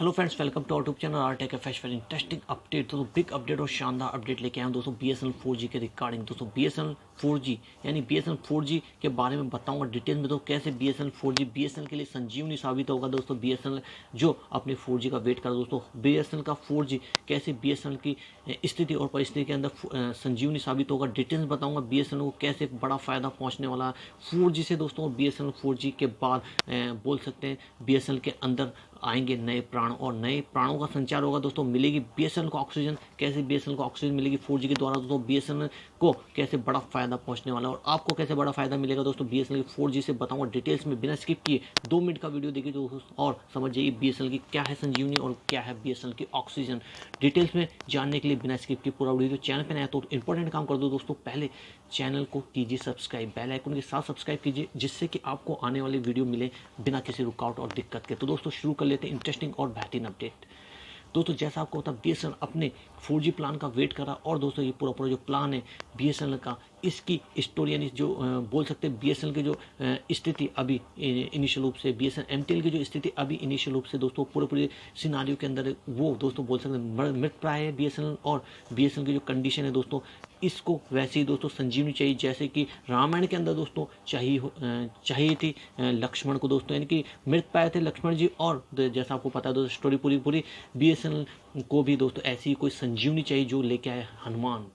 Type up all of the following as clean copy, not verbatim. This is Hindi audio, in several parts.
Hello friends, welcome to our YouTube channel R tech F very interesting update. दोस्तों बिग अपडेट और शानदार अपडेट लेके आए हैं दोस्तों BSNL 4G के रिगार्डिंग। दोस्तों BSNL 4G यानी BSNL 4G के बारे में बताऊंगा डिटेल में। तो कैसे BSNL 4G BSNL के लिए संजीवनी साबित होगा दोस्तों। BSNL जो अपने 4G का वेट कर रहा है दोस्तों, BSNL का 4G कैसे BSNL की स्थिति और परिस्थिति के अंदर संजीवनी साबित होगा, डिटेल्स बताऊंगा। BSNL को कैसे बड़ा फायदा पहुंचने वाला है 4G से दोस्तों। BSNL 4G के बाद बोल सकते हैं BSNL के अंदर आएंगे नए प्राण और नए प्राणों का संचार होगा दोस्तों। मिलेगी BSNL को ऑक्सीजन, कैसे BSNL को ऑक्सीजन मिलेगी 4G के द्वारा दोस्तों। BSNL को कैसे बड़ा फायदा पहुंचने वाला है और आपको कैसे बड़ा फायदा मिलेगा दोस्तों BSNL 4G से बताऊंगा डिटेल्स में। बिना स्किप किए 2 मिनट का वीडियो देखिए दोस्तों और समझ जाइए BSNL की क्या है संजीवनी और क्या है BSNL की ऑक्सीजन। डिटेल्स में जानने के लिए बिना स्किप किए पूरा वीडियो। चैनल पर नया तो इंपॉर्टेंट काम कर दो दोस्तों, पहले चैनल को कीजिए सब्सक्राइब, बेल आइकन के साथ सब्सक्राइब कीजिए, जिससे कि आपको आने वाली वीडियो मिले बिना किसी रुकावट और दिक्कत के। तो दोस्तों शुरू कर लेते हैं इंटरेस्टिंग और बेहतरीन अपडेट। दोस्तों जैसा आपको पता BSNL अपने 4G प्लान का वेट कर रहा और दोस्तों ये पूरा जो प्लान है BSNL का, इसकी स्टोरी यानी जो बोल सकते हैं BSNL की जो स्थिति अभी इनिशियल रूप से BSNL MTL की जो स्थिति अभी इनिशियल रूप से दोस्तों पूरे सिनारियो के अंदर वो दोस्तों बोल सकते हैं मृत प्राय है BSNL। और BSNL की जो कंडीशन है दोस्तों, इसको वैसे ही दोस्तों संजीवनी चाहिए, जैसे कि रामायण के अंदर दोस्तों चाहिए थी लक्ष्मण को दोस्तों, यानी कि मृत पाए थे लक्ष्मण जी। और जैसा आपको पता है दोस्तों स्टोरी पूरी BSNL को भी दोस्तों ऐसी कोई संजीवनी चाहिए जो लेके आए हनुमान।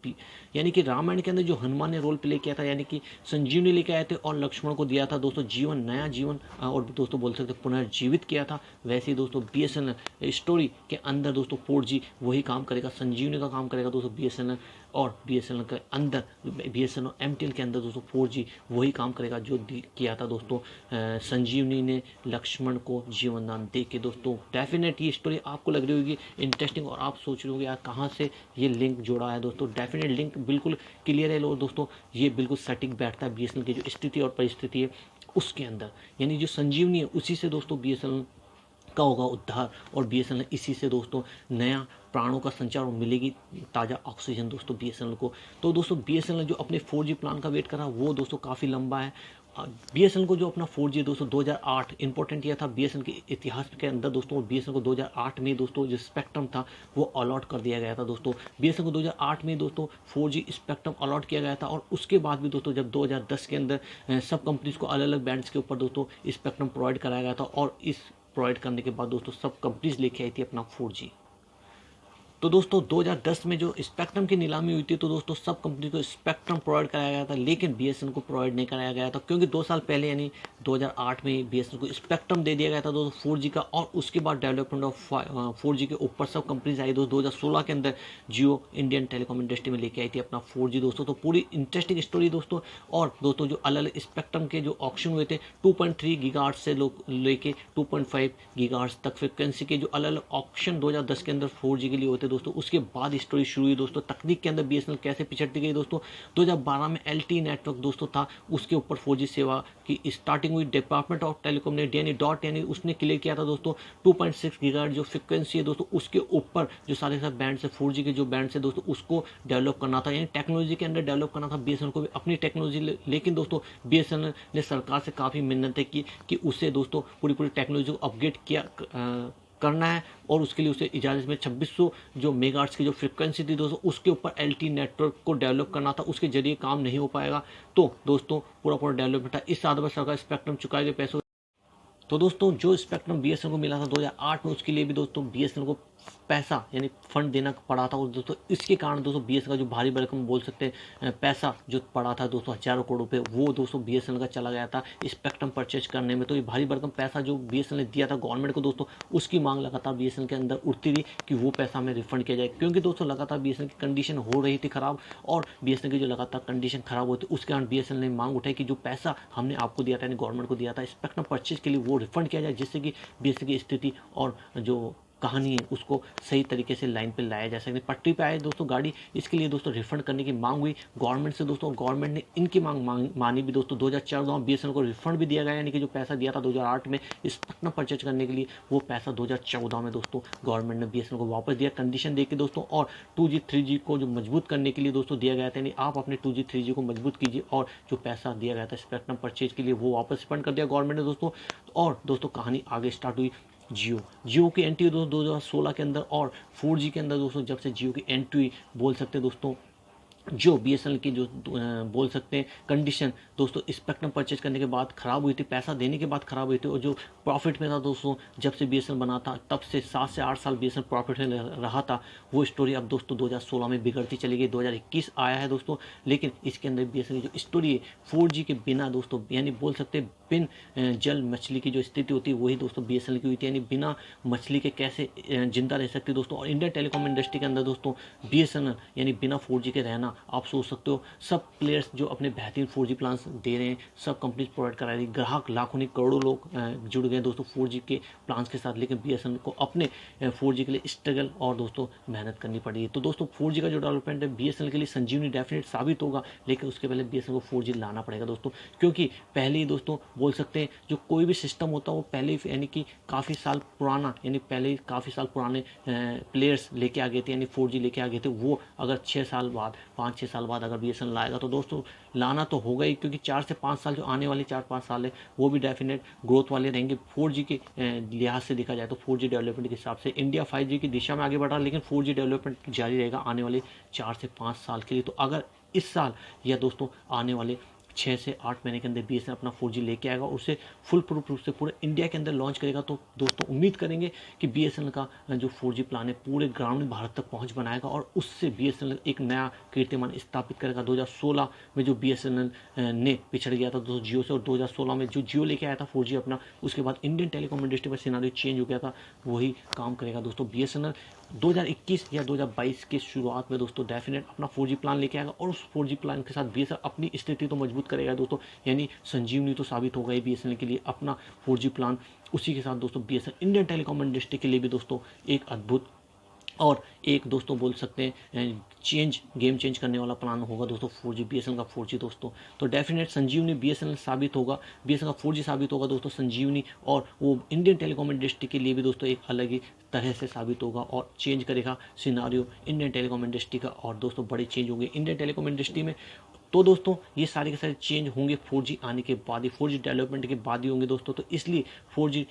यानी कि रामायण के अंदर जो हनुमान ने रोल प्ले किया था, यानी कि संजीवनी लेके आए थे और लक्ष्मण को दिया था दोस्तों जीवन, नया जीवन और दोस्तों बोल सकते पुनर्जीवित किया था। वैसे ही दोस्तों BSNL स्टोरी के अंदर दोस्तों 4G वही काम करेगा, संजीवनी का काम करेगा दोस्तों BSNL। और BSNL के अंदर BSNL और MTL के अंदर दोस्तों 4G वही काम करेगा जो किया था दोस्तों संजीवनी ने लक्ष्मण को जीवन दान दे के दोस्तों। डेफिनेट ये स्टोरी आपको लग रही होगी इंटरेस्टिंग और आप सोच रहे होंगे यार कहाँ से ये लिंक जोड़ा है दोस्तों। डेफिनेट लिंक बिल्कुल क्लियर है दोस्तों, ये बिल्कुल सटीक बैठता है BSNL की जो स्थिति और परिस्थिति है उसके अंदर। यानी जो संजीवनी है उसी से दोस्तों BSNL का होगा उद्धार और BSNL इसी से दोस्तों नया प्राणों का संचार और मिलेगी ताज़ा ऑक्सीजन दोस्तों BSNL को। तो दोस्तों BSNL जो अपने 4G प्लान का वेट कर रहा वो दोस्तों काफ़ी लंबा है। BSNL को जो अपना 4G दोस्तों 2008 इंपॉर्टेंट यह था BSNL के इतिहास के अंदर दोस्तों। BSNL को 2008 में दोस्तों जो स्पेक्ट्रम था वो अलॉट कर दिया गया था दोस्तों। BSNL को 2008 में दोस्तों 4G स्पेक्ट्रम अलॉट किया गया था और उसके बाद भी दोस्तों जब 2010 के अंदर सब कंपनीज को अलग अलग बैंड्स के ऊपर दोस्तों स्पेक्ट्रम प्रोवाइड कराया गया था और इस प्रोवाइड करने के बाद दोस्तों सब कंपनीज लेके आई थी अपना 4G। तो दोस्तों 2010 में जो स्पेक्ट्रम की नीलामी हुई थी तो दोस्तों सब कंपनी को स्पेक्ट्रम प्रोवाइड कराया गया था, लेकिन BSNL को प्रोवाइड नहीं कराया गया था क्योंकि 2 साल पहले यानी 2008 में BSNL को स्पेक्ट्रम दे दिया गया था दोस्तों 4G का। और उसके बाद डेवलपमेंट ऑफ 4G के ऊपर सब कंपनीज आई दोस्तों। 2016 के अंदर जियो इंडियन टेलीकॉम इंडस्ट्री में लेके आई थी अपना 4G दोस्तों। तो पूरी इंटरेस्टिंग स्टोरी दोस्तों। और दोस्तों जो अलग अलग स्पेक्ट्रम के जो ऑक्शन हुए थे 2.3 गीगाहर्ट्ज से लेके 2.5 गीगाहर्ट्ज तक फ्रिक्वेंसी के जो अलग अलग ऑप्शन 2010 के अंदर 4G के लिए होते दोस्तों, उसके बाद स्टोरी शुरू हुई दोस्तों। तकनीक के अंदर BSNL कैसे पिछड़ती गई दोस्तों। 2012 में LTE नेटवर्क दोस्तों था, उसके ऊपर 4G सेवा की स्टार्टिंग हुई। डिपार्टमेंट ऑफ टेलीकॉम ने यानी उसने क्लियर किया था दोस्तों 2.6 गीगाहर्ट्ज जो फ्रिक्वेंसी है दोस्तों, उसके ऊपर जो सारे बैंड है 4G के जो बैंड है दोस्तों उसको डेवलप करना था, यानी टेक्नोलॉजी के अंदर डेवलप करना था BSNL को भी अपनी टेक्नोलॉजी। लेकिन दोस्तों BSNL ने सरकार से काफ़ी मिन्नतें की कि उसे दोस्तों पूरी टेक्नोलॉजी को अपग्रेड करना है और उसके लिए उसे इजाज़त में 2600 जो मेगाहर्ट्ज की जो फ्रिक्वेंसी थी दोस्तों उसके ऊपर LTE नेटवर्क को डेवलप करना था। उसके जरिए काम नहीं हो पाएगा तो दोस्तों पूरा डेवलपमेंट था। इस आधार पर सरकार स्पेक्ट्रम चुकाए गए पैसों। तो दोस्तों जो स्पेक्ट्रम BSNL को मिला था 2008 में, उसके लिए भी दोस्तों BSNL को पैसा यानी फंड देना पड़ा था। और दोस्तों इसके कारण दोस्तों BSNL का जो भारी भरकम बोल सकते हैं पैसा जो पड़ा था दोस्तों हजारों करोड़ रुपए, वो दोस्तों BSNL का चला गया था स्पेक्ट्रम परचेज करने में। तो ये भारी भरकम पैसा जो BSNL ने दिया था गवर्नमेंट को दोस्तों, उसकी मांग लगातार BSNL के अंदर उठती रही कि वो पैसा हमें रिफंड किया जाए, क्योंकि दोस्तों लगातार BSNL की कंडीशन हो रही थी खराब। और BSNL की जो लगातार कंडीशन खराब होती उसके कारण BSNL ने मांग उठाई कि जो पैसा हमने आपको दिया था यानी गवर्नमेंट को दिया था स्पेक्ट्रम परचेज के लिए वो रिफंड किया जाए, जिससे कि BSNL की स्थिति और जो कहानी है उसको सही तरीके से लाइन पे लाया जा सके। पटरी पे आए दोस्तों गाड़ी, इसके लिए दोस्तों रिफंड करने की मांग हुई गवर्नमेंट से दोस्तों। गवर्नमेंट ने इनकी मांग मानी भी दोस्तों। 2014 में BSNL को रिफंड भी दिया गया, यानी कि जो पैसा दिया था 2008 में स्पेक्ट्रम परचेज करने के लिए, वो पैसा 2014 में दोस्तों गवर्नमेंट ने BSNL को वापस दिया कंडीशन दे के दोस्तों। और 2G 3G को जो मजबूत करने के लिए दोस्तों दिया गया था, यानी आप अपने 2G 3G को मजबूत कीजिए। और जो पैसा दिया गया था स्पेक्ट्रम परचेज के लिए वो वापस रिफंड कर दिया गवर्नमेंट ने दोस्तों। और दोस्तों कहानी आगे स्टार्ट हुई जियो की एंट्री दोस्तों 2016 के अंदर और 4G के अंदर दोस्तों जब से जियो की एंट्री बोल सकते हैं दोस्तों, जो बीएसएनएल की जो बोल सकते हैं कंडीशन दोस्तों स्पेक्ट्रम परचेज करने के बाद ख़राब हुई थी, पैसा देने के बाद ख़राब हुई थी, और जो प्रॉफिट में था दोस्तों जब से बीएसएनएल बना था तब से 7 से 8 साल बीएसएनएल प्रॉफिट में रहा था, वो स्टोरी अब दोस्तों 2016 में बिगड़ती चली गई। 2021 आया है दोस्तों, लेकिन इसके अंदर बीएसएनएल की जो स्टोरी है 4G के बिना दोस्तों, यानी बोल सकते हैं बिन जल मछली की जो स्थिति होती है वही दोस्तों बीएसएनएल की हुई थी, यानी बिना मछली के कैसे जिंदा रह सकती दोस्तों। और इंडियन टेलीकॉम इंडस्ट्री के अंदर दोस्तों बीएसएनएल यानी बिना 4G के रहना आप सोच सकते हो। सब प्लेयर्स जो अपने बेहतरीन 4G प्लान दे रहे हैं, सब कंपनीज प्रोवाइड करा रही है, ग्राहक लाखों नहीं करोड़ों लोग जुड़ गए दोस्तों 4G के प्लान के साथ, लेकिन बीएसएनएल को अपने 4G के लिए स्ट्रगल और दोस्तों मेहनत करनी पड़ी है। तो दोस्तों 4G का जो डेवलपमेंट है बीएसएनएल के लिए संजीवनी डेफिनेट साबित होगा, लेकिन उसके पहले बीएसएनएल को 4G लाना पड़ेगा दोस्तों, क्योंकि पहले ही दोस्तों बोल सकते हैं जो कोई भी सिस्टम होता है वो पहले ही यानी कि काफ़ी साल पुराना, यानी पहले ही काफ़ी साल पुराने प्लेयर्स लेके आ गए थे, यानी 4G लेके आ गए थे। वो अगर 6 साल बाद 5-6 साल बाद अगर बीएसएनएल लाएगा तो दोस्तों लाना तो होगा ही, क्योंकि 4 से 5 साल जो आने वाले 4-5 साल है वो भी डेफिनेट ग्रोथ वाले रहेंगे 4G के लिहाज से देखा जाए तो। 4G डेवलपमेंट के हिसाब से इंडिया 5G की दिशा में आगे बढ़ रहा है, लेकिन 4G डेवलपमेंट जारी रहेगा आने वाले 4 से 5 साल के लिए। तो अगर इस साल या दोस्तों आने वाले 6 से 8 महीने के अंदर बीएसएनएल अपना 4G लेके आएगा, उसे फुल प्रूफ रूप से पूरे इंडिया के अंदर लॉन्च करेगा, तो दोस्तों उम्मीद करेंगे कि बीएसएनएल का जो 4G प्लान है पूरे ग्रामीण भारत तक पहुंच बनाएगा और उससे बीएसएनएल एक नया कीर्तिमान स्थापित करेगा। 2016 में जो बीएसएनएल ने पिछड़ गया था दोस्तों जियो से, और 2016 में जो जियो लेके आया था 4G अपना, उसके बाद इंडियन टेलीकॉम इंडस्ट्री में सिनारियो चेंज हो गया था, वही काम करेगा दोस्तों बीएसएनएल 2021 या 2022 की शुरुआत में दोस्तों डेफिनेट अपना 4G प्लान लेके आएगा, और उस 4G प्लान के साथ बीएसएनएल अपनी स्थिति तो मजबूत करेगा दोस्तों, यानी संजीवनी तो साबित होगा ही बीएसएनएल के लिए अपना 4G प्लान। उसी के साथ दोस्तों बीएसएनएल इंडियन टेलीकॉम इंडस्ट्री के लिए भी दोस्तों एक अद्भुत और एक दोस्तों बोल सकते हैं गेम चेंज करने वाला प्लान होगा दोस्तों 4G बीएसएनएल का 4G दोस्तों। तो डेफिनेट संजीवनी बीएसएनएल साबित होगा, बीएसएनएल का 4G साबित होगा दोस्तों संजीवनी, और वो इंडियन टेलीकॉम इंडस्ट्री के लिए भी दोस्तों एक अलग ही तरह से साबित होगा और चेंज करेगा सिनारियो इंडियन टेलीकॉम इंडस्ट्री का, और दोस्तों बड़े चेंज होंगे इंडियन टेलीकॉम इंडस्ट्री में। तो दोस्तों ये सारे के सारे चेंज होंगे 4G आने के बाद ही, 4G डेवलपमेंट के बाद ही होंगे दोस्तों। तो इसलिए 4G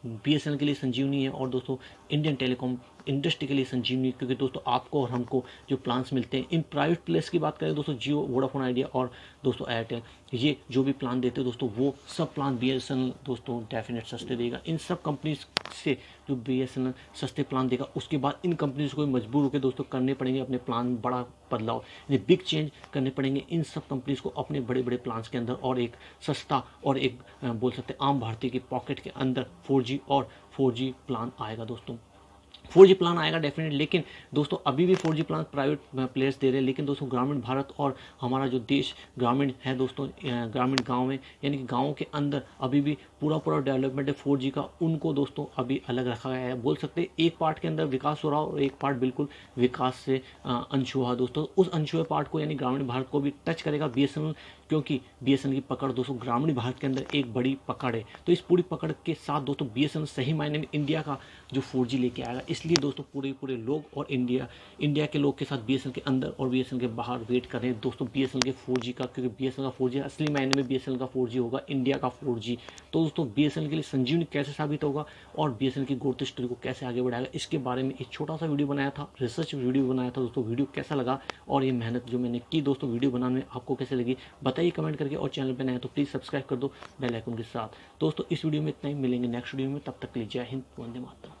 बीएसएनएल के लिए संजीवनी है और दोस्तों इंडियन टेलीकॉम इंडस्ट्री के लिए संजीवनी, क्योंकि दोस्तों आपको और हमको जो प्लान्स मिलते हैं इन प्राइवेट प्लेयर्स की बात करें दोस्तों, जियो, वोडाफोन आइडिया और दोस्तों एयरटेल, ये जो भी प्लान देते हैं दोस्तों वो सब प्लान बीएसएनएल दोस्तों डेफिनेट सस्ते देगा। इन सब कंपनीज से जो बीएसएनएल सस्ते प्लान देगा, उसके बाद इन कंपनीज को मजबूर होकर दोस्तों करने पड़ेंगे अपने प्लान में बड़ा बदलाव, यानी बिग चेंज करने पड़ेंगे इन सब कंपनीज को अपने बड़े बड़े प्लान्स के अंदर, और एक सस्ता और एक बोल सकते हैं आम भारतीय की पॉकेट के अंदर 4G और 4G प्लान आएगा दोस्तों। 4G प्लान आएगा डेफिनेट, लेकिन दोस्तों अभी भी 4G plan private players they रहे हैं, लेकिन दोस्तों ग्रामीण भारत और हमारा जो देश ग्रामीण है दोस्तों, ग्रामीण गांव में यानी कि गाँव के अंदर अभी भी पूरा डेवलपमेंट है 4G का, उनको दोस्तों अभी अलग रखा गया है। बोल सकते हैं एक पार्ट के अंदर विकास हो रहा और एक पार्ट बिल्कुल विकास से अनछुआ दोस्तों। उस अनछुए पार्ट को यानी ग्रामीण भारत को भी टच करेगा बीएसएनएल, क्योंकि बीएसएनएल की पकड़ दोस्तों ग्रामीण भारत के अंदर एक बड़ी पकड़ है। तो इस पूरी पकड़ के साथ दोस्तों बीएसएनएल सही मायने में इंडिया का जो 4G लेके आएगा, इसलिए दोस्तों पूरे लोग और इंडिया के लोग के साथ बीएसएनएल के अंदर और बीएसएनएल के बाहर वेट कर रहे हैं दोस्तों बीएसएनएल के 4G का, क्योंकि बीएसएनएल का 4G असली मायने में बीएसएनएल का 4G होगा इंडिया का 4G। तो दोस्तों बीएसएनएल के लिए संजीवनी कैसे साबित होगा और बीएसएनएल की ग्रोथ स्टोरी को कैसे आगे बढ़ाएगा, इसके बारे में एक छोटा सा वीडियो बनाया था, रिसर्च वीडियो बनाया था दोस्तों। वीडियो कैसा लगा और ये मेहनत जो मैंने की दोस्तों वीडियो बनाने में आपको कैसे लगी बताइए कमेंट करके, और चैनल पर नए हैं तो प्लीज़ सब्सक्राइब कर दो बेल आइकन के साथ। दोस्तों इस वीडियो में इतना ही, मिलेंगे नेक्स्ट वीडियो में, तब तक के लिए जय हिंद, वंदे मातरम।